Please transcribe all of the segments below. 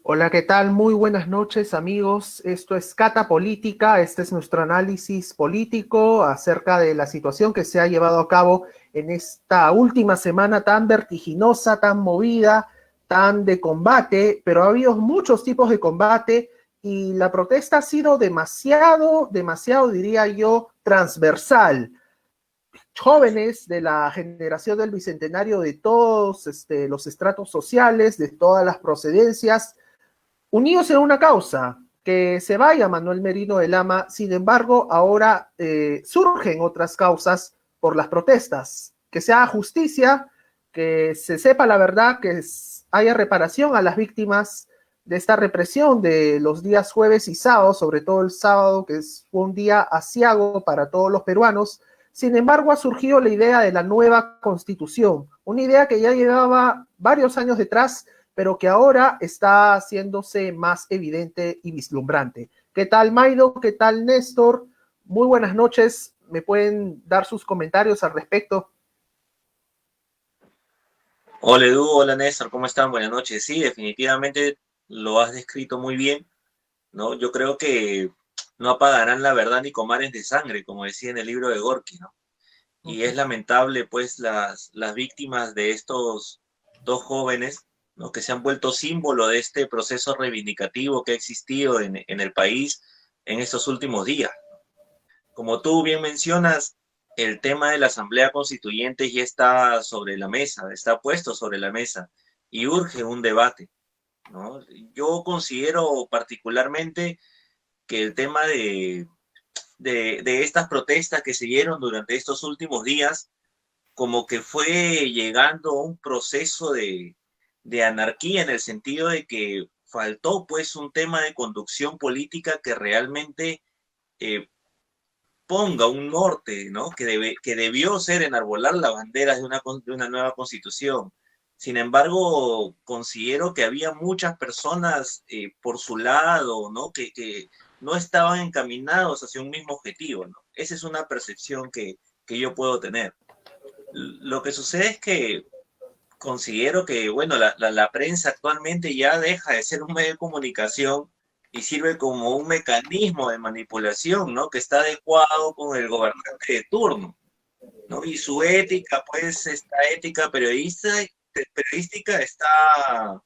Hola, ¿qué tal? Muy buenas noches, amigos. Esto es Cata Política. Este es nuestro análisis político acerca de la situación que se ha llevado a cabo en esta última semana tan vertiginosa, tan movida, tan de combate, pero ha habido muchos tipos de combate y la protesta ha sido demasiado, diría yo, transversal. Jóvenes de la generación del bicentenario de todos los estratos sociales, de todas las procedencias, unidos en una causa, que se vaya Manuel Merino de Lama. Sin embargo, ahora surgen otras causas por las protestas, que se haga justicia, que se sepa la verdad, que haya reparación a las víctimas de esta represión de los días jueves y sábado, sobre todo el sábado, que fue un día aciago para todos los peruanos. Sin embargo, ha surgido la idea de la nueva constitución, una idea que ya llevaba varios años detrás, pero que ahora está haciéndose más evidente y vislumbrante. ¿Qué tal, Maido? ¿Qué tal, Néstor? Muy buenas noches. ¿Me pueden dar sus comentarios al respecto? Hola Edu, hola Néstor, ¿cómo están? Buenas noches. Sí, definitivamente lo has descrito muy bien, ¿no? Yo creo que no apagarán la verdad ni con mares de sangre, como decía en el libro de Gorky, ¿no? Y es lamentable, pues, las víctimas de estos dos jóvenes, ¿no? Que se han vuelto símbolo de este proceso reivindicativo que ha existido en el país en estos últimos días. Como tú bien mencionas, el tema de la Asamblea Constituyente ya está sobre la mesa, está puesto sobre la mesa y urge un debate, ¿no? Yo considero particularmente que el tema de estas protestas que se dieron durante estos últimos días, como que fue llegando a un proceso de anarquía en el sentido de que faltó pues un tema de conducción política que realmente eh, ponga un norte, ¿no? Que debió ser enarbolar la bandera de una nueva constitución. Sin embargo, considero que había muchas personas por su lado, ¿no? Que no estaban encaminados hacia un mismo objetivo, ¿no? Esa es una percepción que yo puedo tener. Lo que sucede es que considero que, bueno, la prensa actualmente ya deja de ser un medio de comunicación y sirve como un mecanismo de manipulación, ¿no? Que está adecuado con el gobernante de turno, ¿no? Y su ética, pues, esta ética periodística está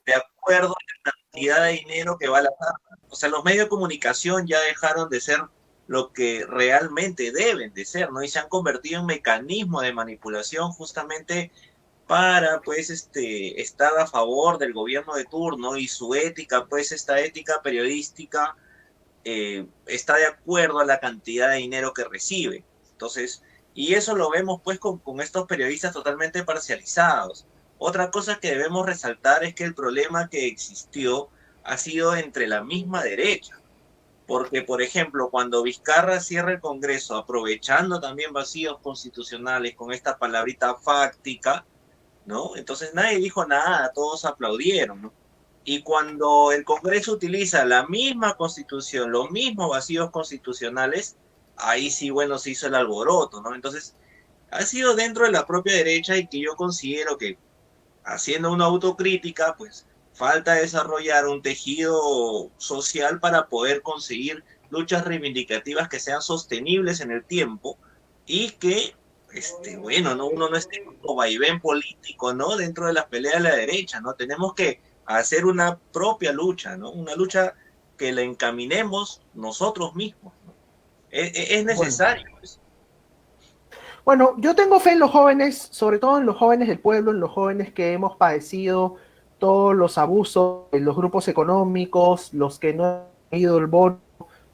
de acuerdo a la cantidad de dinero que va a la arma. O sea, los medios de comunicación ya dejaron de ser lo que realmente deben de ser, ¿no? Y se han convertido en mecanismos de manipulación justamente para pues estar a favor del gobierno de turno y su ética, pues esta ética periodística está de acuerdo a la cantidad de dinero que recibe. Entonces, y eso lo vemos pues con estos periodistas totalmente parcializados. Otra cosa que debemos resaltar es que el problema que existió ha sido entre la misma derecha. Porque, por ejemplo, cuando Vizcarra cierra el Congreso, aprovechando también vacíos constitucionales con esta palabrita fáctica, ¿no? Entonces nadie dijo nada, todos aplaudieron, ¿no? Y cuando el Congreso utiliza la misma constitución, los mismos vacíos constitucionales, ahí sí, bueno, se hizo el alboroto, ¿no? Entonces, ha sido dentro de la propia derecha y que yo considero que haciendo una autocrítica, pues falta desarrollar un tejido social para poder conseguir luchas reivindicativas que sean sostenibles en el tiempo y que, bueno, ¿no? Uno no esté como vaivén político, ¿no? Dentro de las peleas de la derecha, ¿no? Tenemos que hacer una propia lucha, ¿no? Una lucha que la encaminemos nosotros mismos, ¿no? Es Bueno, necesario eso. Bueno, yo tengo fe en los jóvenes, sobre todo en los jóvenes del pueblo, en los jóvenes que hemos padecido todos los abusos de los grupos económicos, los que no han ido el bono,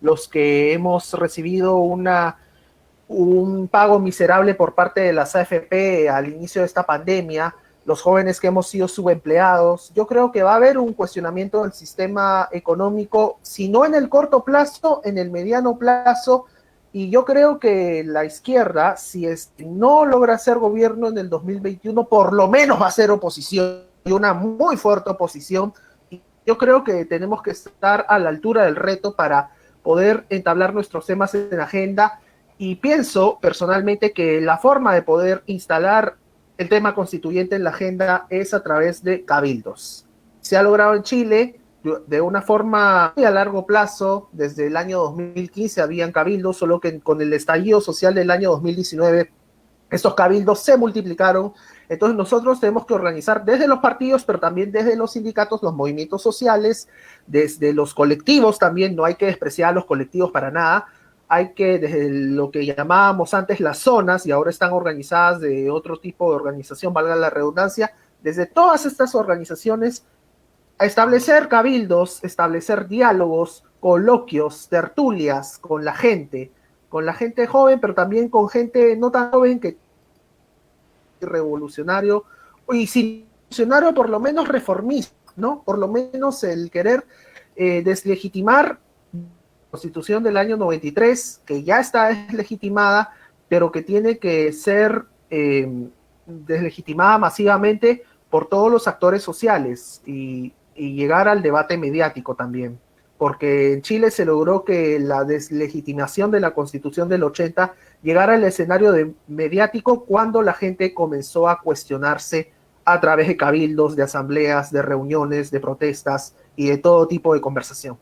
los que hemos recibido un pago miserable por parte de las AFP al inicio de esta pandemia, los jóvenes que hemos sido subempleados. Yo creo que va a haber un cuestionamiento del sistema económico, si no en el corto plazo, en el mediano plazo. Y yo creo que la izquierda, si no logra hacer gobierno en el 2021, por lo menos va a ser oposición, y una muy fuerte oposición. Y yo creo que tenemos que estar a la altura del reto para poder entablar nuestros temas en agenda, y pienso personalmente que la forma de poder instalar el tema constituyente en la agenda es a través de cabildos. se ha logrado en Chile de una forma muy a largo plazo. Desde el año 2015 habían cabildos, solo que con el estallido social del año 2019 estos cabildos se multiplicaron. Entonces nosotros tenemos que organizar desde los partidos, pero también desde los sindicatos, los movimientos sociales, desde los colectivos también. No hay que despreciar a los colectivos para nada. Hay que, desde lo que llamábamos antes las zonas, y ahora están organizadas de otro tipo de organización, valga la redundancia, desde todas estas organizaciones, a establecer cabildos, establecer diálogos, coloquios, tertulias con la gente joven, pero también con gente no tan joven, que revolucionario, y si revolucionario, por lo menos reformista, ¿no? Por lo menos el querer deslegitimar la Constitución del año 93, que ya está deslegitimada, pero que tiene que ser deslegitimada masivamente por todos los actores sociales, y llegar al debate mediático también, porque en Chile se logró que la deslegitimación de la Constitución del 80 llegara al escenario mediático cuando la gente comenzó a cuestionarse a través de cabildos, de asambleas, de reuniones, de protestas y de todo tipo de conversación.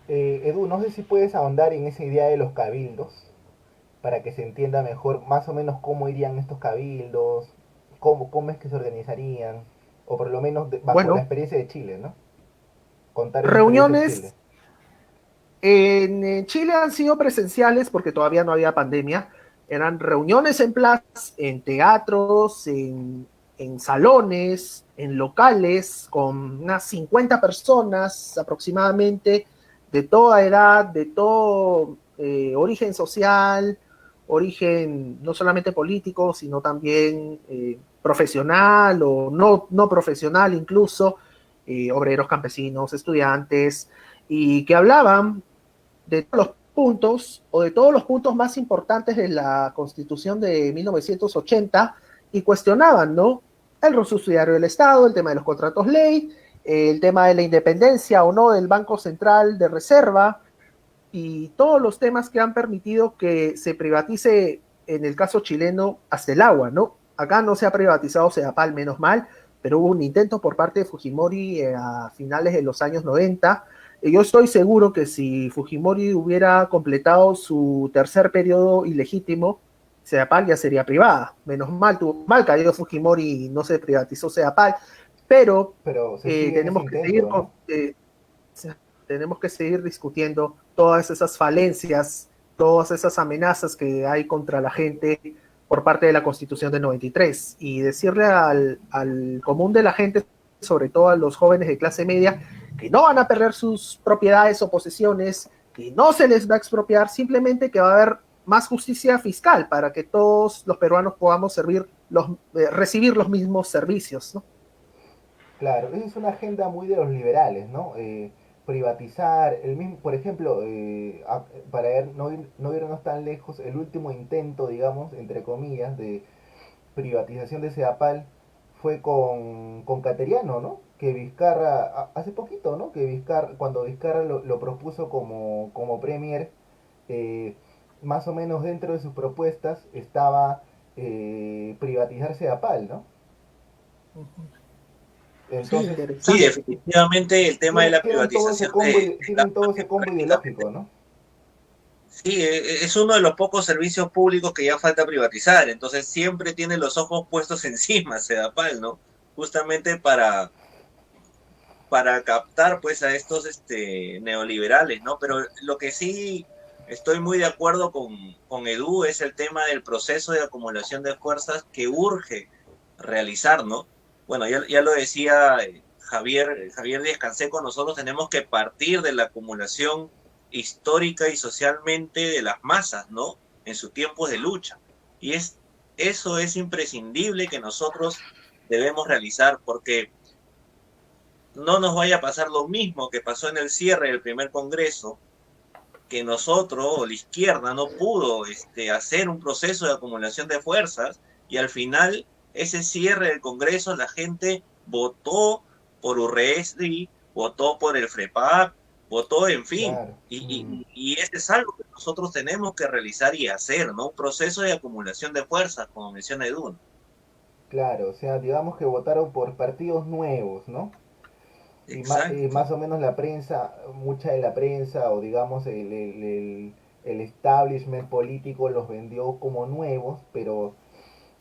Edu, no sé si puedes ahondar en esa idea de los cabildos para que se entienda mejor más o menos cómo irían estos cabildos, cómo es que se organizarían, o por lo menos bajo la Bueno, experiencia de Chile, ¿no? Contar esa experiencia de Chile. reuniones en Chile han sido presenciales porque todavía no había pandemia. Eran reuniones en plazas, en teatros, en salones, en locales, con unas 50 personas aproximadamente, de toda edad, de todo origen social, origen no solamente político, sino también profesional o no profesional incluso, obreros, campesinos, estudiantes, y que hablaban de todos los puntos o de todos los puntos más importantes de la Constitución de 1980, y cuestionaban, ¿no? El rol subsidiario del Estado, el tema de los contratos ley, el tema de la independencia o no del Banco Central de Reserva, y todos los temas que han permitido que se privatice, en el caso chileno, hasta el agua, ¿no? Acá no se ha privatizado Sedapal, menos mal, pero hubo un intento por parte de Fujimori a finales de los años 90. Yo estoy seguro que si Fujimori hubiera completado su tercer periodo ilegítimo, Sedapal ya sería privada. Menos mal, tuvo mal caído Fujimori y no se privatizó Sedapal, pero Pero se sigue en ese tenemos que seguir intento, ¿no? tenemos que seguir discutiendo todas esas falencias, todas esas amenazas que hay contra la gente por parte de la Constitución del 93, y decirle al común de la gente, sobre todo a los jóvenes de clase media, que no van a perder sus propiedades o posesiones, que no se les va a expropiar, simplemente que va a haber más justicia fiscal para que todos los peruanos podamos recibir los mismos servicios, ¿no? Claro, esa es una agenda muy de los liberales, ¿no? Privatizar, el mismo, por ejemplo, para no irnos tan lejos, el último intento, digamos, entre comillas, de privatización de Sedapal fue con Cateriano, ¿no? Que Vizcarra, hace poquito, ¿no? Que Vizcarra, cuando Vizcarra lo propuso como premier, eh, más o menos dentro de sus propuestas estaba privatizar Sedapal, ¿no? Sí, Entonces, Sí, interesante. definitivamente el tema de la privatización de tienen todo ese combo ideológico, ¿no? sí, es uno de los pocos servicios públicos que ya falta privatizar, entonces siempre tiene los ojos puestos encima Sedapal, ¿no? Justamente para captar pues a estos neoliberales, ¿no? Pero lo que sí estoy muy de acuerdo con Edu es el tema del proceso de acumulación de fuerzas que urge realizar, ¿no? Bueno, ya lo decía Javier Díaz Canseco, nosotros tenemos que partir de la acumulación histórica y socialmente de las masas, ¿no? En sus tiempos de lucha. Y eso es imprescindible que nosotros debemos realizar, porque no nos vaya a pasar lo mismo que pasó en el cierre del primer Congreso, que nosotros, o la izquierda, no pudo hacer un proceso de acumulación de fuerzas, y al final ese cierre del Congreso la gente votó por Urresti, votó por el FREPAP, votó, en fin, Claro. y ese es algo que nosotros tenemos que realizar y hacer, ¿no? Un proceso de acumulación de fuerzas, como menciona Edu. Claro, o sea, digamos que votaron por partidos nuevos, ¿no? Y Exacto. más o menos la prensa, mucha de la prensa o digamos el establishment político los vendió como nuevos, pero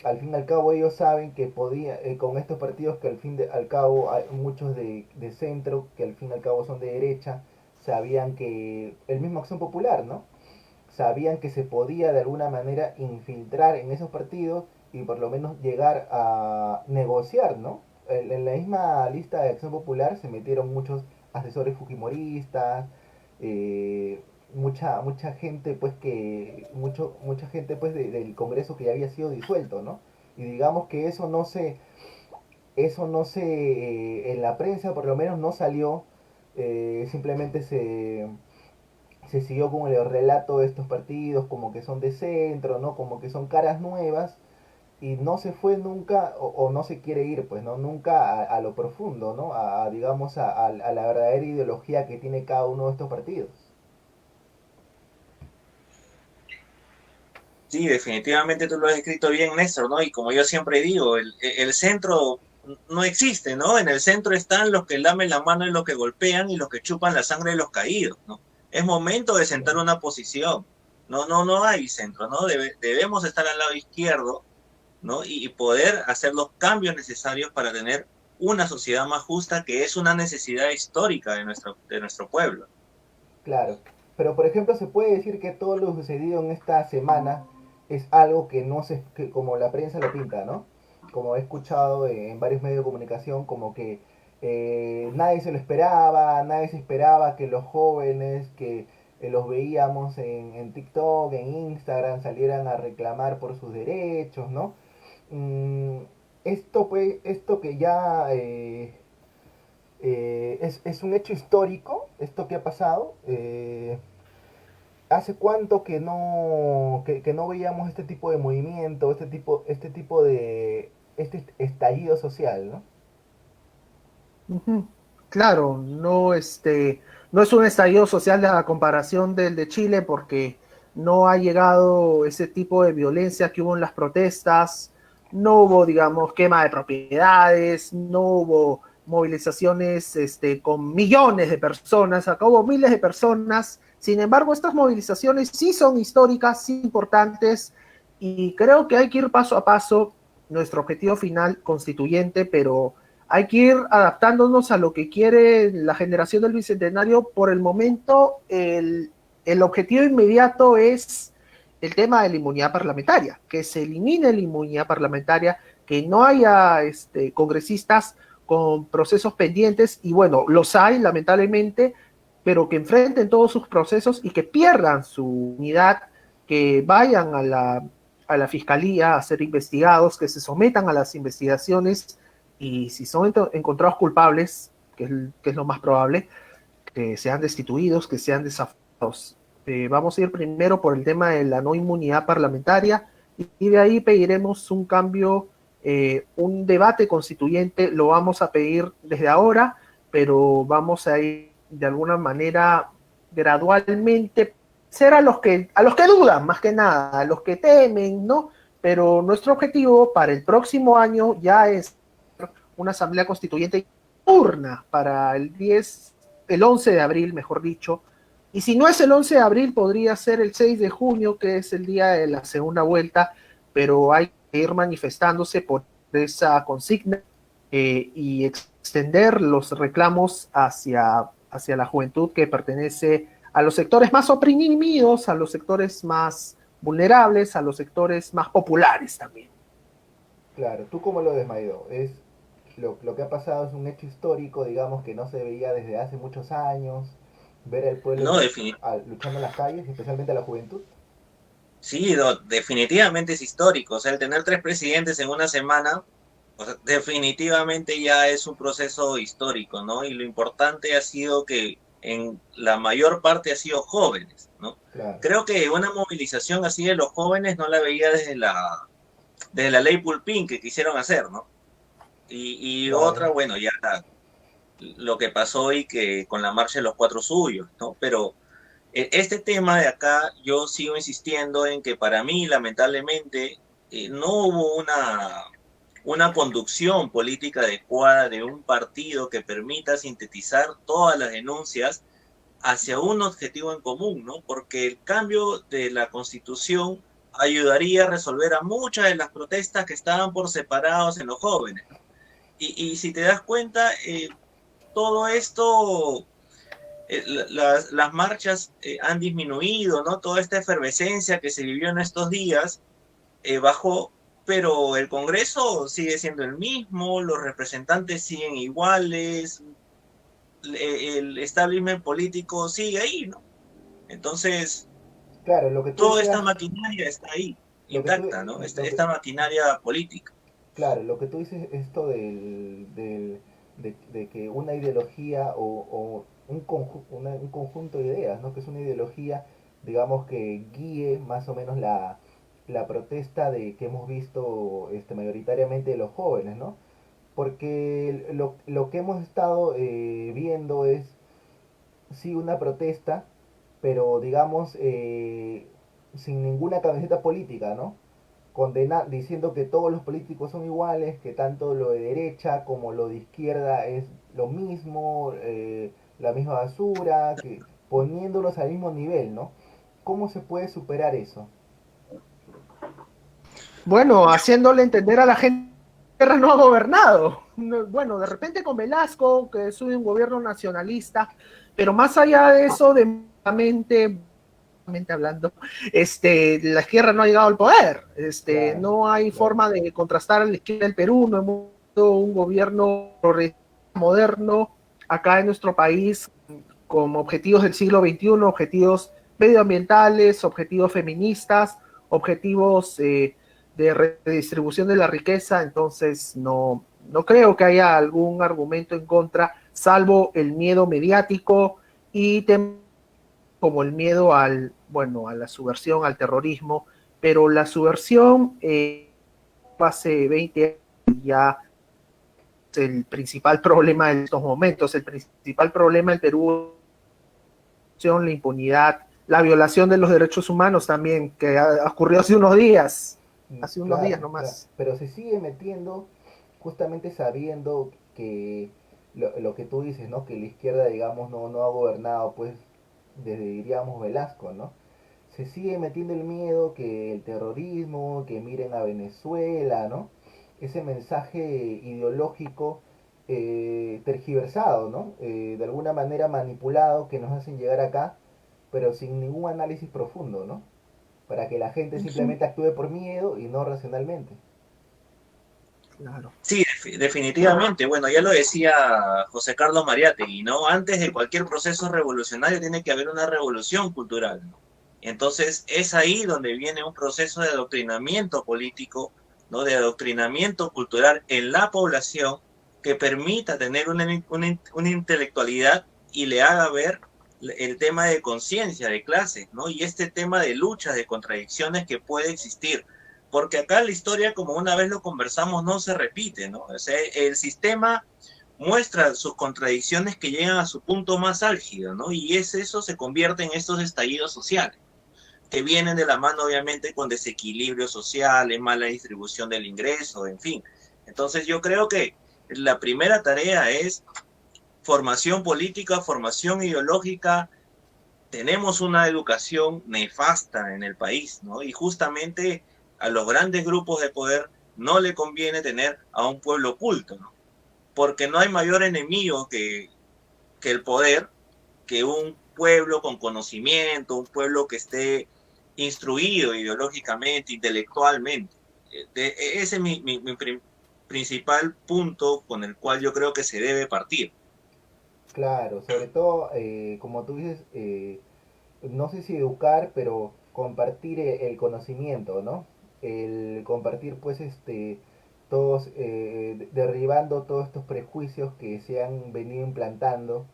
al fin y al cabo ellos saben que podía, con estos partidos que al cabo hay muchos de centro, que al fin y al cabo son de derecha, sabían que el mismo Acción Popular, ¿no? Sabían que se podía de alguna manera infiltrar en esos partidos y por lo menos llegar a negociar, ¿no? En la misma lista de Acción Popular se metieron muchos asesores fujimoristas, mucha gente pues mucha gente pues del Congreso que ya había sido disuelto, ¿no? Y digamos que eso no se en la prensa por lo menos no salió, simplemente se siguió con el relato de estos partidos como que son de centro, ¿no? Como que son caras nuevas y no se fue nunca o no se quiere ir, pues, ¿no? Nunca a lo profundo, ¿no? Digamos, a la verdadera ideología que tiene cada uno de estos partidos. Sí, definitivamente tú lo has escrito bien, Néstor, ¿no? Y como yo siempre digo, el centro no existe, ¿no? En el centro están los que lamen la mano y los que golpean y los que chupan la sangre de los caídos, ¿no? Es momento de sentar Claro. una posición. No hay centro, ¿no? Debemos estar al lado izquierdo, ¿no? Y poder hacer los cambios necesarios para tener una sociedad más justa, que es una necesidad histórica de nuestro pueblo. Claro, pero por ejemplo se puede decir que todo lo sucedido en esta semana es algo que no se, que como la prensa lo pinta, ¿no? Como he escuchado en varios medios de comunicación, como que nadie se lo esperaba, nadie se esperaba que los jóvenes que los veíamos en TikTok, en Instagram, salieran a reclamar por sus derechos, ¿no? Mm, esto que ya es un hecho histórico, esto que ha pasado. ¿Hace cuánto que no veíamos este tipo de movimiento, este estallido social, ¿no? Ujú. Claro, no, no es un estallido social a comparación del de Chile porque no ha llegado ese tipo de violencia que hubo en las protestas, no hubo, digamos, quema de propiedades, no hubo movilizaciones con millones de personas, acá hubo miles de personas. Sin embargo, estas movilizaciones sí son históricas, sí importantes, y creo que hay que ir paso a paso, nuestro objetivo final constituyente, pero hay que ir adaptándonos a lo que quiere la generación del Bicentenario. Por el momento, el objetivo inmediato es el tema de la inmunidad parlamentaria, que se elimine la inmunidad parlamentaria, que no haya congresistas con procesos pendientes, y bueno, los hay lamentablemente, pero que enfrenten todos sus procesos y que pierdan su unidad, que vayan a la fiscalía a ser investigados, que se sometan a las investigaciones y si son encontrados culpables, que es lo más probable, que sean destituidos, que sean desaforados. Vamos a ir primero por el tema de la no inmunidad parlamentaria y de ahí pediremos un cambio, un debate constituyente, lo vamos a pedir desde ahora, pero vamos a ir de alguna manera gradualmente, ser a los que dudan, más que nada, a los que temen, ¿no? Pero nuestro objetivo para el próximo año ya es una asamblea constituyente urna para el 11 de abril, mejor dicho. Y si no es el 11 de abril, podría ser el 6 de junio, que es el día de la segunda vuelta, pero hay que ir manifestándose por esa consigna y extender los reclamos hacia la juventud que pertenece a los sectores más oprimidos, a los sectores más vulnerables, a los sectores más populares también. Claro, ¿tú cómo lo ves, Maido? Lo que ha pasado es un hecho histórico, digamos, que no se veía desde hace muchos años, ver al pueblo No, definitivamente. luchando en las calles, especialmente a la juventud. Sí, no, definitivamente es histórico. O sea, el tener tres presidentes en una semana, o sea, definitivamente ya es un proceso histórico, ¿no? Y lo importante ha sido que en la mayor parte ha sido jóvenes, ¿no? Claro, Creo que una movilización así de los jóvenes no la veía desde la ley Pulpín que quisieron hacer, ¿no? Y claro. otra, bueno, ya lo que pasó hoy que con la marcha de los cuatro suyos, ¿no? Pero este tema de acá, yo sigo insistiendo en que para mí, lamentablemente, no hubo una conducción política adecuada de un partido que permita sintetizar todas las denuncias hacia un objetivo en común, ¿no? Porque el cambio de la Constitución ayudaría a resolver a muchas de las protestas que estaban por separados en los jóvenes, ¿no? Y si te das cuenta, todo esto, las marchas han disminuido, ¿no? Toda esta efervescencia que se vivió en estos días bajó, pero el Congreso sigue siendo el mismo, los representantes siguen iguales, el establishment político sigue ahí, ¿no? Entonces, Claro, lo que tú toda esta decías, maquinaria está ahí, lo que tú, intacta, ¿no? lo que, Esta maquinaria política. claro, lo que tú dices, esto de que una ideología o un conjunto de ideas, ¿no? Que es una ideología, digamos, que guíe más o menos la protesta de que hemos visto mayoritariamente de los jóvenes, ¿no? Porque lo que hemos estado viendo es, sí, una protesta, pero digamos, sin ninguna camiseta política, ¿no? Diciendo que todos los políticos son iguales, que tanto lo de derecha como lo de izquierda es lo mismo, la misma basura, que poniéndolos al mismo nivel, ¿no? ¿Cómo se puede superar eso? Bueno, haciéndole entender a la gente que Guerra no ha gobernado. Bueno, de repente con Velasco, que es un gobierno nacionalista, pero más allá de eso, hablando, la izquierda no ha llegado al poder. Claro, No hay claro. forma de contrastar a la izquierda del Perú, no hemos tenido un gobierno moderno acá en nuestro país con objetivos del siglo XXI, objetivos medioambientales, objetivos feministas, objetivos de redistribución de la riqueza. Entonces no creo que haya algún argumento en contra, salvo el miedo mediático y como el miedo a la subversión, al terrorismo, pero la subversión hace 20 años ya es el principal problema en estos momentos. El principal problema en Perú es la impunidad, la violación de los derechos humanos también, que ocurrió hace unos días Claro, claro. nomás. Pero se sigue metiendo justamente sabiendo que lo que tú dices, ¿no? Que la izquierda, digamos, no ha gobernado, pues, desde, diríamos, Velasco, ¿no? Se sigue metiendo el miedo que el terrorismo, que miren a Venezuela, ¿no? Ese mensaje ideológico tergiversado, ¿no? De alguna manera manipulado que nos hacen llegar acá, pero sin ningún análisis profundo, ¿no? Para que la gente simplemente actúe por miedo y no racionalmente. Claro. Sí, definitivamente. Bueno, ya lo decía José Carlos Mariátegui, ¿no? Antes de cualquier proceso revolucionario tiene que haber una revolución cultural, ¿no? Entonces es ahí donde viene un proceso de adoctrinamiento político, ¿no? De adoctrinamiento cultural en la población que permita tener una intelectualidad y le haga ver el tema de conciencia de clases, ¿no? Y este tema de luchas, de contradicciones que puede existir porque acá la historia, como una vez lo conversamos, no se repite, ¿no? O sea, el sistema muestra sus contradicciones que llegan a su punto más álgido, ¿no? Y eso se convierte en estos estallidos sociales, que vienen de la mano, obviamente, con desequilibrios sociales, mala distribución del ingreso, en fin. Entonces, yo creo que la primera tarea es formación política, formación ideológica. Tenemos una educación nefasta en el país, ¿no? Y justamente a los grandes grupos de poder no le conviene tener a un pueblo oculto, ¿no? Porque no hay mayor enemigo que el poder, que un pueblo con conocimiento, un pueblo que esté instruido ideológicamente, intelectualmente. Ese es principal punto con el cual yo creo que se debe partir. Claro, sobre todo, como tú dices, no sé si educar, pero compartir el conocimiento, ¿no? El compartir, pues, todos, derribando todos estos prejuicios que se han venido implantando,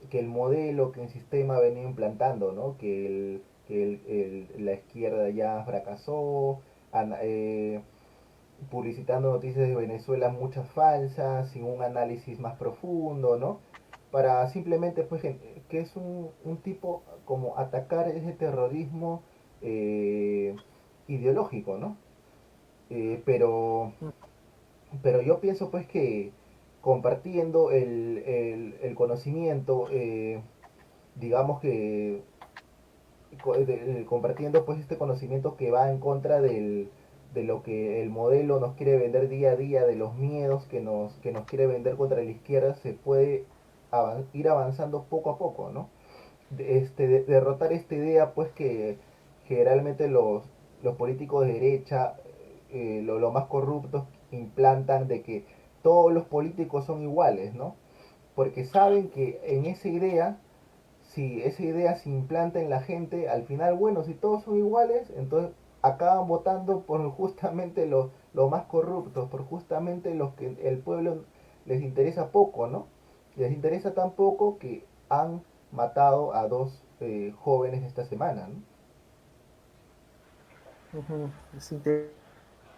que el modelo, que el sistema ha venido implantando, ¿no? La izquierda ya fracasó, publicitando noticias de Venezuela muchas falsas, sin un análisis más profundo, ¿no? Para simplemente, pues, que es un tipo como atacar ese terrorismo eh, ideológico, ¿no? Pero Pero yo pienso pues que compartiendo el conocimiento, digamos que compartiendo pues este conocimiento que va en contra de lo que el modelo nos quiere vender día a día, de los miedos que nos quiere vender contra la izquierda, se puede ir avanzando poco a poco, ¿no? Derrotar esta idea pues que generalmente los políticos de derecha, lo más corruptos, implantan de que todos los políticos son iguales, ¿no? Porque saben que en esa idea, si esa idea se implanta en la gente, al final, bueno, si todos son iguales, entonces acaban votando por justamente los más corruptos, por justamente los que el pueblo les interesa poco, ¿no? Les interesa tan poco que han matado a dos jóvenes esta semana, ¿no? Ujú.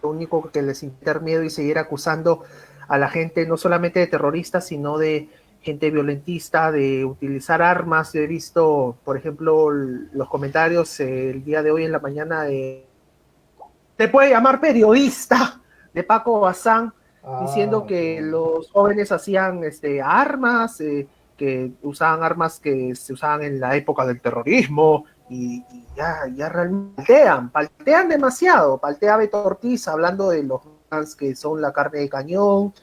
Lo único que les interesa miedo y seguir acusando a la gente no solamente de terroristas, sino de gente violentista, de utilizar armas. Yo he visto, por ejemplo, los comentarios el día de hoy en la mañana de te puede llamar periodista de Paco Bazán, diciendo Ah, que claro. los jóvenes hacían armas, que usaban armas que se usaban en la época del terrorismo, y ya realmente paltean demasiado. Paltea Beto Ortiz hablando de los fans que son la carne de cañón,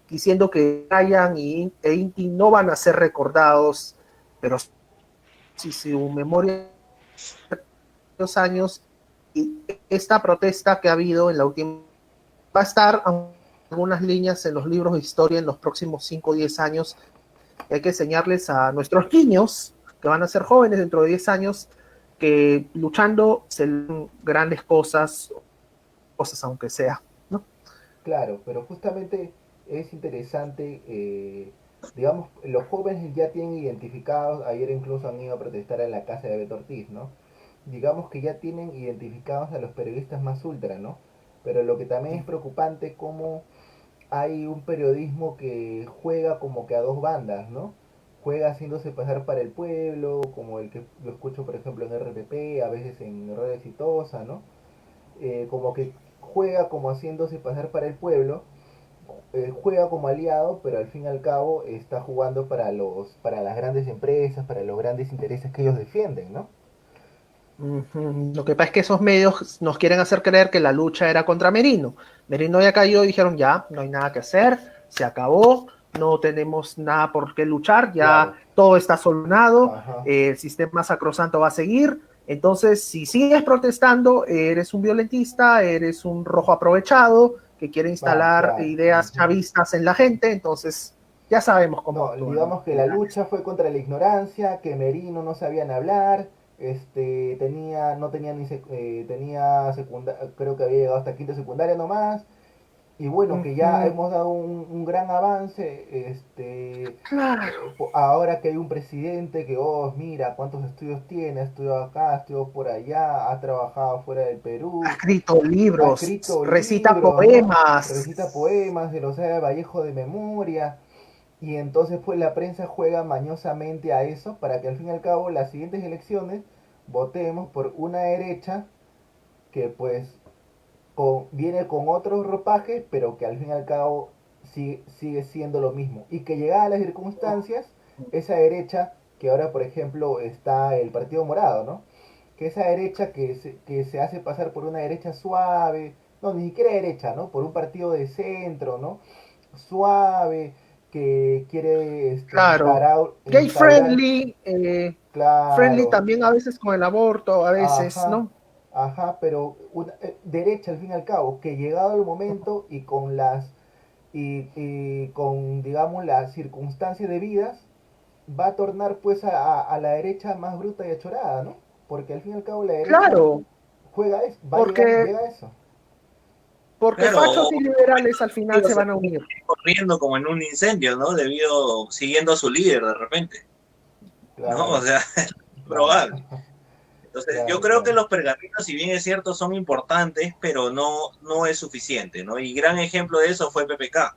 diciendo que Ryan e Inti no van a ser recordados, pero si su memoria de los años y esta protesta que ha habido en la última va a estar algunas líneas en los libros de historia en los próximos 5 o 10 años. Y hay que enseñarles a nuestros niños, que van a ser jóvenes dentro de 10 años, que luchando se leen grandes cosas, cosas aunque sea, ¿no? Claro, pero justamente es interesante, digamos, los jóvenes ya tienen identificados, ayer incluso han ido a protestar en la casa de Beto Ortiz, ¿no? Digamos que ya tienen identificados a los periodistas más ultra, ¿no? Pero lo que también es preocupante es cómo hay un periodismo que juega como que a dos bandas, ¿no? Juega haciéndose pasar para el pueblo, como el que lo escucho por ejemplo en RPP, a veces en Red Exitosa, ¿no? Como que juega como haciéndose pasar para el pueblo, juega como aliado, pero al fin y al cabo está jugando para las grandes empresas, para los grandes intereses que ellos defienden, ¿no? Lo que pasa es que esos medios nos quieren hacer creer que la lucha era contra Merino. Merino ya cayó y dijeron ya, no hay nada que hacer, se acabó, no tenemos nada por qué luchar, ya Claro, todo está solucionado, ajá, el sistema sacrosanto va a seguir. Entonces, si sigues protestando, eres un violentista, eres un rojo aprovechado que quiere instalar claro. ideas Ujú. chavistas en la gente. Entonces, ya sabemos cómo No, actúan. digamos que la lucha fue contra la ignorancia, que Merino no sabían hablar, no tenía tenía creo que había llegado hasta quinta secundaria nomás, y bueno, que ya Ujú. hemos dado un gran avance, Claro, ahora que hay un presidente que, oh, mira cuántos estudios tiene, ha estudiado acá, ha estudiado por allá, ha trabajado fuera del ha Perú, escrito ha libros, escrito recita libros, ¿no? Recita poemas. poemas, se los sabe Vallejo de memoria, y entonces pues la prensa juega mañosamente a eso para que al fin y al cabo las siguientes elecciones votemos por una derecha que pues viene con otros ropajes, pero que al fin y al cabo sigue siendo lo mismo. Y que llegadas las circunstancias, esa derecha, que ahora por ejemplo está el Partido Morado, ¿no? Que esa derecha que se hace pasar por una derecha suave, no, ni siquiera derecha, ¿no? Por un partido de centro, ¿no? Suave, que quiere Claro, gay instaurar, friendly, friendly claro, también a veces con el aborto, a veces, ajá, ¿no? ajá, pero una, derecha al fin y al cabo, que llegado el momento y con y con digamos las circunstancias debidas, va a tornar pues a la derecha más bruta y achorada, ¿no? Porque al fin y al cabo la derecha Claro, juega eso, porque, llega a eso. porque Claro, fachos y liberales al final se se van a unir. corriendo como en un incendio, ¿no? Siguiendo a su líder de repente, ¿no? O Claro, sea, es claro, probable. Entonces, yo claro, creo que claro, los pergaminos, si bien es cierto, son importantes, pero no es suficiente, ¿no? Y gran ejemplo de eso fue PPK.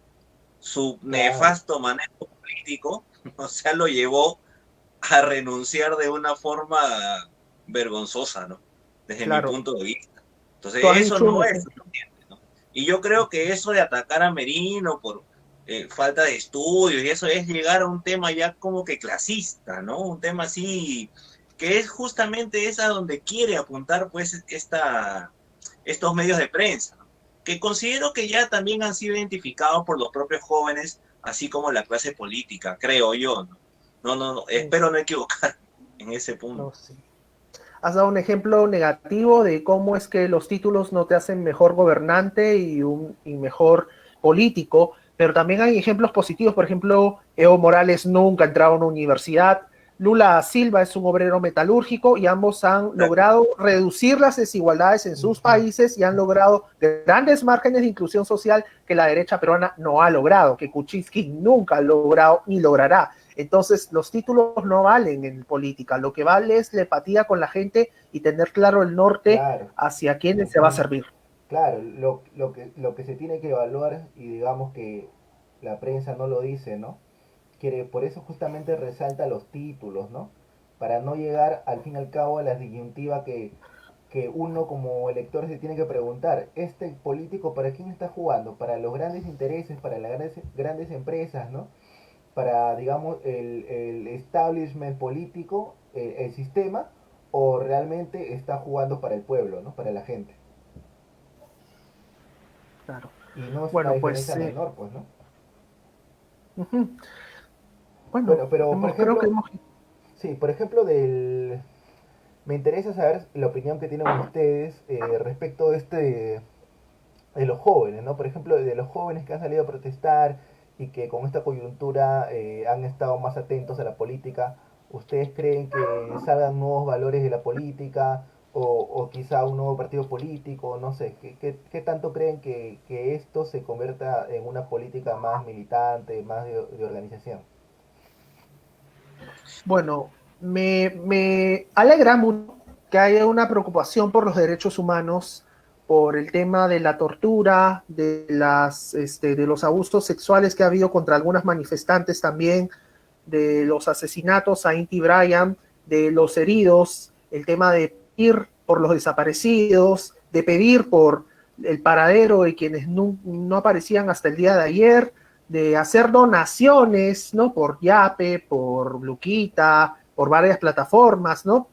Su claro, nefasto manejo político, o sea, lo llevó a renunciar de una forma vergonzosa, ¿no? Desde mi Claro, punto de vista. Entonces, tú has eso dicho un no es ejemplo. suficiente, ¿no? Y yo creo que eso de atacar a Merino por falta de estudios y eso es llegar a un tema ya como que clasista, ¿no? Un tema así que es justamente esa donde quiere apuntar pues estos medios de prensa, ¿no? Que considero que ya también han sido identificados por los propios jóvenes, así como la clase política, creo yo, ¿no? No, espero no equivocar en ese punto. No, sí. Has dado un ejemplo negativo de cómo es que los títulos no te hacen mejor gobernante y mejor político, pero también hay ejemplos positivos. Por ejemplo, Evo Morales nunca ha entrado a una universidad, Lula Silva es un obrero metalúrgico y ambos han logrado reducir las desigualdades en sus países y han logrado grandes márgenes de inclusión social que la derecha peruana no ha logrado, que Kuczynski nunca ha logrado ni logrará. Entonces, los títulos no valen en política. Lo que vale es la empatía con la gente y tener claro el norte hacia quiénes se va a servir. Claro, lo que se tiene que evaluar, y digamos que la prensa no lo dice, ¿no? Por eso justamente resalta los títulos, ¿no? Para no llegar al fin y al cabo a la disyuntiva que uno como elector se tiene que preguntar, ¿este político para quién está jugando? ¿Para los grandes intereses, para las grandes empresas, ¿no? Para, digamos, el establishment político, el sistema, o realmente está jugando para el pueblo, ¿no? Para la gente. Claro. Y no es una Bueno, diferencia pues menor, pues, ¿no? bueno, Bueno, pero por creo que ejemplo, hemos... sí, por ejemplo, me interesa saber la opinión que tienen ustedes respecto de los jóvenes, ¿no? Por ejemplo, de los jóvenes que han salido a protestar y que con esta coyuntura han estado más atentos a la política. ¿Ustedes creen que salgan nuevos valores de la política o quizá un nuevo partido político? No sé, ¿qué tanto creen que esto se convierta en una política más militante, más de organización? Bueno, me alegra mucho que haya una preocupación por los derechos humanos, por el tema de la tortura, de los abusos sexuales que ha habido contra algunas manifestantes también, de los asesinatos a Inti Bryan, de los heridos, el tema de pedir por los desaparecidos, de pedir por el paradero de quienes no aparecían hasta el día de ayer, de hacer donaciones, ¿no? Por Yape, por Luquita, por varias plataformas, ¿no?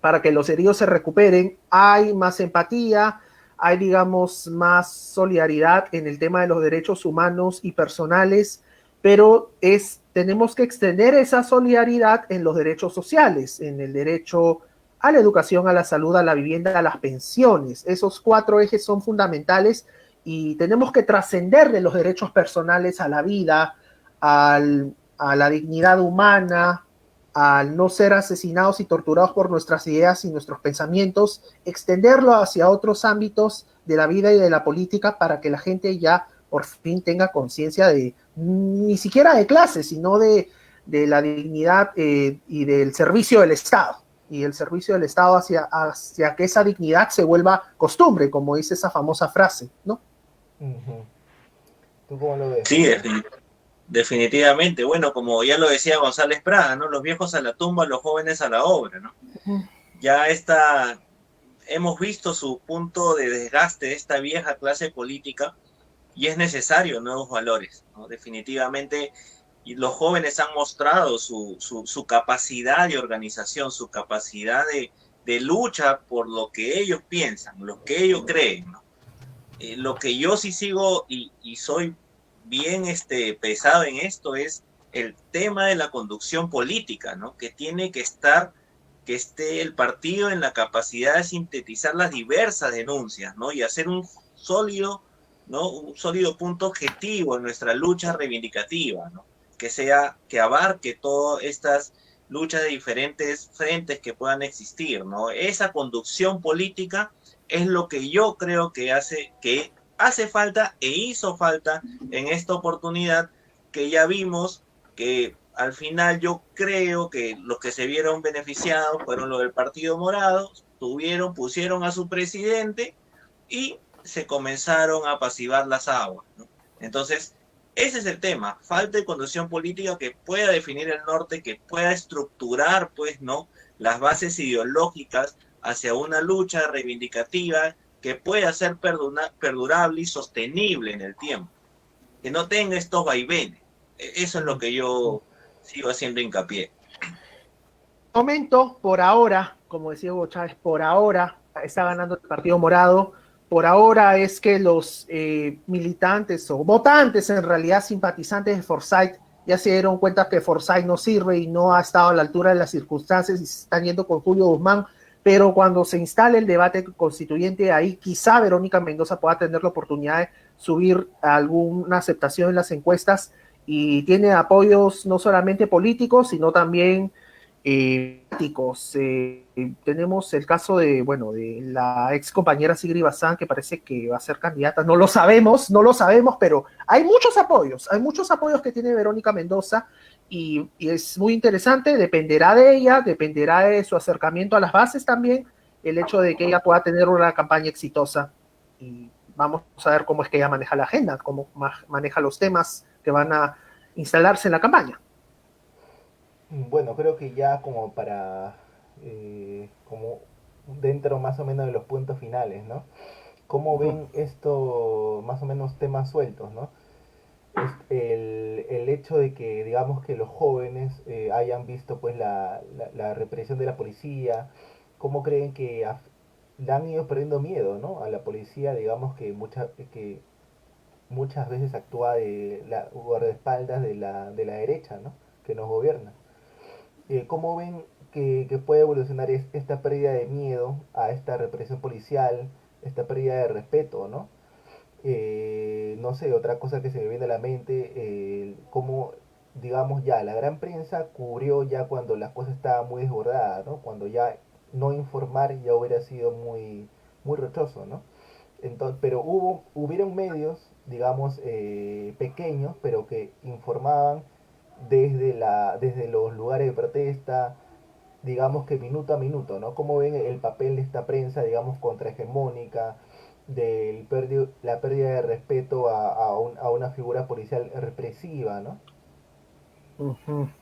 Para que los heridos se recuperen. Hay más empatía, hay, digamos, más solidaridad en el tema de los derechos humanos y personales, pero tenemos que extender esa solidaridad en los derechos sociales, en el derecho a la educación, a la salud, a la vivienda, a las pensiones. Esos 4 ejes son fundamentales y tenemos que trascender de los derechos personales a la vida, a la dignidad humana, al no ser asesinados y torturados por nuestras ideas y nuestros pensamientos, extenderlo hacia otros ámbitos de la vida y de la política para que la gente ya por fin tenga conciencia de, ni siquiera de clase, sino de la dignidad y del servicio del Estado. Y el servicio del Estado hacia que esa dignidad se vuelva costumbre, como dice esa famosa frase, ¿no? ¿Tú cómo lo ves? Sí, definitivamente. Bueno, como ya lo decía González Prada, ¿no? Los viejos a la tumba, los jóvenes a la obra, ¿no? Ya hemos visto su punto de desgaste de esta vieja clase política y es necesario nuevos valores, ¿no? Definitivamente, y los jóvenes han mostrado su capacidad de organización, su capacidad de lucha por lo que ellos piensan, lo que ellos creen, ¿no? Lo que yo sí sigo y soy bien pesado en esto es el tema de la conducción política, ¿no? Que tiene que esté el partido en la capacidad de sintetizar las diversas denuncias, ¿no? Y hacer un sólido, ¿no? Un sólido punto objetivo en nuestra lucha reivindicativa, ¿no? Que abarque todas estas luchas de diferentes frentes que puedan existir, ¿no? Esa conducción política es lo que yo creo que hace falta e hizo falta en esta oportunidad, que ya vimos que al final yo creo que los que se vieron beneficiados fueron los del Partido Morado, pusieron a su presidente y se comenzaron a apaciguar las aguas, ¿no? Entonces, ese es el tema, falta de conducción política que pueda definir el norte, que pueda estructurar, pues, ¿no?, las bases ideológicas hacia una lucha reivindicativa que pueda ser perdurable y sostenible en el tiempo, que no tenga estos vaivenes. Eso es lo que yo sigo haciendo hincapié. Momento, por ahora, como decía Hugo Chávez, por ahora está ganando el Partido Morado. Por ahora es que los militantes o votantes, en realidad simpatizantes de Forsyth, ya se dieron cuenta que Forsyth no sirve y no ha estado a la altura de las circunstancias y se están yendo con Julio Guzmán. Pero cuando se instale el debate constituyente, ahí quizá Verónica Mendoza pueda tener la oportunidad de subir alguna aceptación en las encuestas, y tiene apoyos no solamente políticos, sino también políticos. Tenemos el caso de, bueno, de la ex compañera Sigrid Bazán, que parece que va a ser candidata. No lo sabemos, pero hay muchos apoyos que tiene Verónica Mendoza, y es muy interesante. Dependerá de ella, dependerá de su acercamiento a las bases también, el hecho de que ella pueda tener una campaña exitosa. Y vamos a ver cómo es que ella maneja la agenda, cómo maneja los temas que van a instalarse en la campaña. Bueno, creo que ya como dentro más o menos de los puntos finales, ¿no? ¿Cómo ven esto, más o menos temas sueltos, ¿no? El hecho de que, digamos, que los jóvenes hayan visto pues la represión de la policía, ¿cómo creen que le han ido perdiendo miedo, ¿no? A la policía, digamos, que muchas veces actúa de la guardaespaldas de la derecha, ¿no? Que nos gobierna. ¿Cómo ven que puede evolucionar esta pérdida de miedo a esta represión policial, esta pérdida de respeto, ¿no? No sé, otra cosa que se me viene a la mente, cómo, digamos, ya la gran prensa cubrió ya cuando las cosas estaban muy desbordadas, ¿no? Cuando ya no informar ya hubiera sido muy rochoso, ¿no? Entonces, pero hubieron medios, digamos, pequeños, pero que informaban desde los lugares de protesta, digamos que minuto a minuto, ¿no? ¿Cómo ven el papel de esta prensa, digamos, contrahegemónica, la pérdida de respeto a una figura policial represiva, ¿no?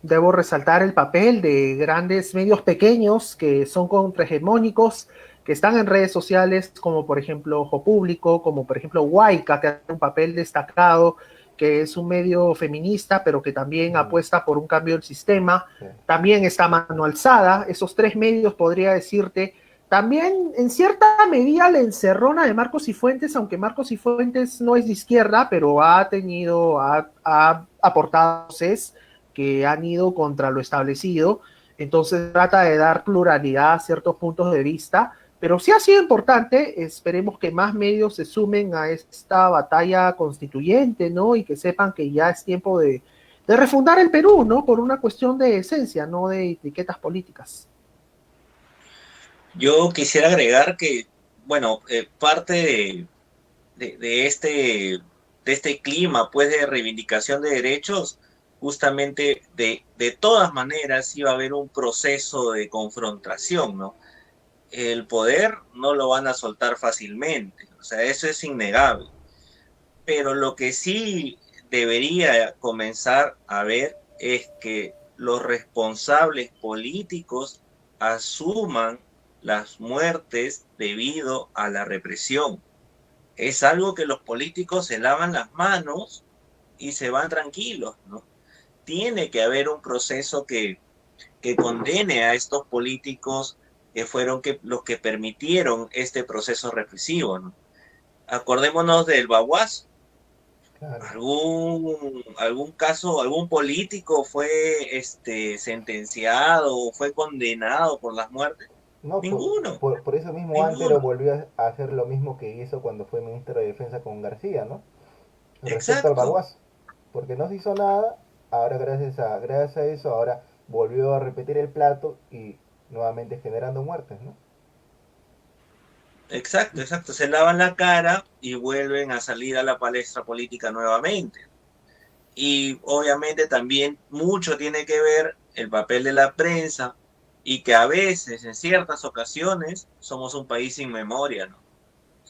Debo resaltar el papel de grandes medios pequeños que son contrahegemónicos, que están en redes sociales, como por ejemplo Ojo Público, como por ejemplo Huayca, que hace un papel destacado, que es un medio feminista, pero que también apuesta por un cambio del sistema. Sí. También está Mano Alzada. Esos tres medios, podría decirte, también en cierta medida la encerrona de Marcos y Fuentes, aunque Marcos y Fuentes no es de izquierda, pero ha aportado voces que han ido contra lo establecido. Entonces trata de dar pluralidad a ciertos puntos de vista, pero sí ha sido importante. Esperemos que más medios se sumen a esta batalla constituyente, ¿no? Y que sepan que ya es tiempo de refundar el Perú, ¿no? Por una cuestión de esencia, no de etiquetas políticas. Yo quisiera agregar que, bueno, parte de este clima, pues, de reivindicación de derechos, justamente de todas maneras iba a haber un proceso de confrontación, ¿no? El poder no lo van a soltar fácilmente, o sea, eso es innegable. Pero lo que sí debería comenzar a ver es que los responsables políticos asuman las muertes debido a la represión. Es algo que los políticos se lavan las manos y se van tranquilos, ¿no? Tiene que haber un proceso que condene a estos políticos que fueron los que permitieron este proceso represivo, ¿no? Acordémonos del Baguaz. Claro. ¿Algún caso, algún político fue sentenciado o fue condenado por las muertes? No, Ninguno, por eso mismo Antero ninguno. volvió a hacer lo mismo que hizo cuando fue ministro de Defensa con García, ¿no? Respecto al Exacto, Baguaz, porque no se hizo nada, ahora gracias a eso, ahora volvió a repetir el plato y nuevamente generando muertes, ¿no? exacto. Se lavan la cara y vuelven a salir a la palestra política nuevamente. Y obviamente también mucho tiene que ver el papel de la prensa y que a veces, en ciertas ocasiones, somos un país sin memoria, ¿no?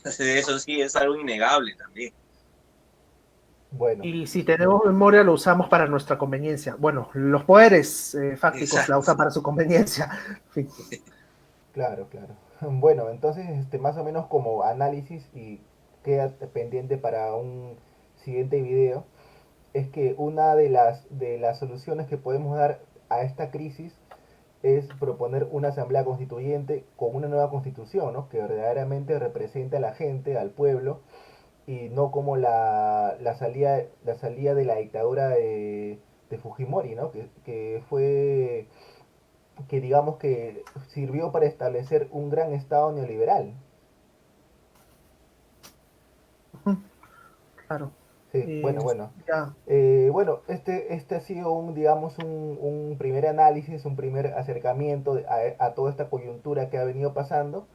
Eso sí es algo innegable también. Bueno, Y si tenemos memoria, lo usamos para nuestra conveniencia. Bueno, los poderes fácticos la Exacto. usan para su conveniencia. En fin. claro, claro. Bueno, entonces, más o menos como análisis y queda pendiente para un siguiente video, es que una de las soluciones que podemos dar a esta crisis es proponer una asamblea constituyente con una nueva constitución, ¿no? Que verdaderamente represente a la gente, al pueblo, y no como la salida de la dictadura de Fujimori, ¿no? Que fue, que digamos que sirvió para establecer un gran estado neoliberal. Claro. Sí, bueno. Ya. Bueno, este ha sido un, digamos, un primer análisis, un primer acercamiento a toda esta coyuntura que ha venido pasando.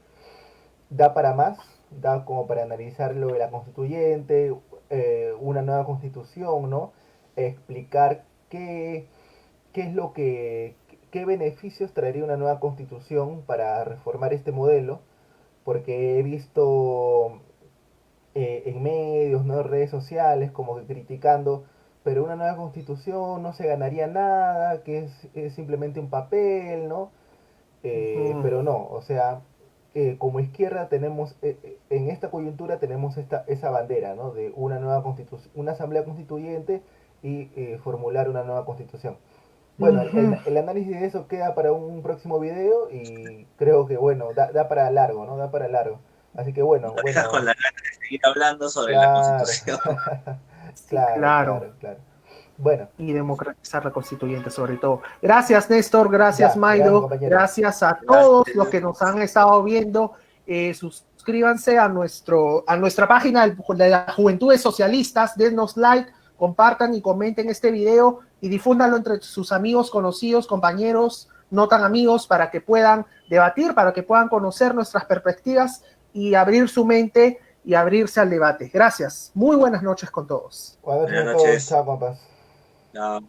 Da para más, da como para analizar lo de la constituyente, una nueva constitución, ¿no? Explicar qué es lo qué beneficios traería una nueva constitución para reformar este modelo, porque he visto en medios, ¿no? Redes sociales, como que criticando, pero una nueva constitución no se ganaría nada, que es simplemente un papel, ¿no? Ujú. Pero no, o sea, como izquierda tenemos, en esta coyuntura tenemos esa bandera, ¿no? De una nueva constitución, una asamblea constituyente y formular una nueva constitución. Bueno, Ujú. el análisis de eso queda para un próximo video y creo que, bueno, da para largo, ¿no? Da para largo. Así que, Nos dejas con bueno, la gana de seguir hablando sobre la claro, Constitución. Sí, claro, claro. claro, claro. Bueno, Y democratizar la constituyente sobre todo. Gracias, Néstor, gracias, ya, gracias Maido, compañero. gracias a todos los que nos Gracias. han estado viendo. Suscríbanse a nuestra página de las Juventudes Socialistas, denos like, compartan y comenten este video y difúndanlo entre sus amigos, conocidos, compañeros, no tan amigos, para que puedan debatir, para que puedan conocer nuestras perspectivas y abrir su mente y abrirse al debate. Gracias. Muy buenas noches con todos. A ver si Buenas nos todos, noches. chao, compas. Chao.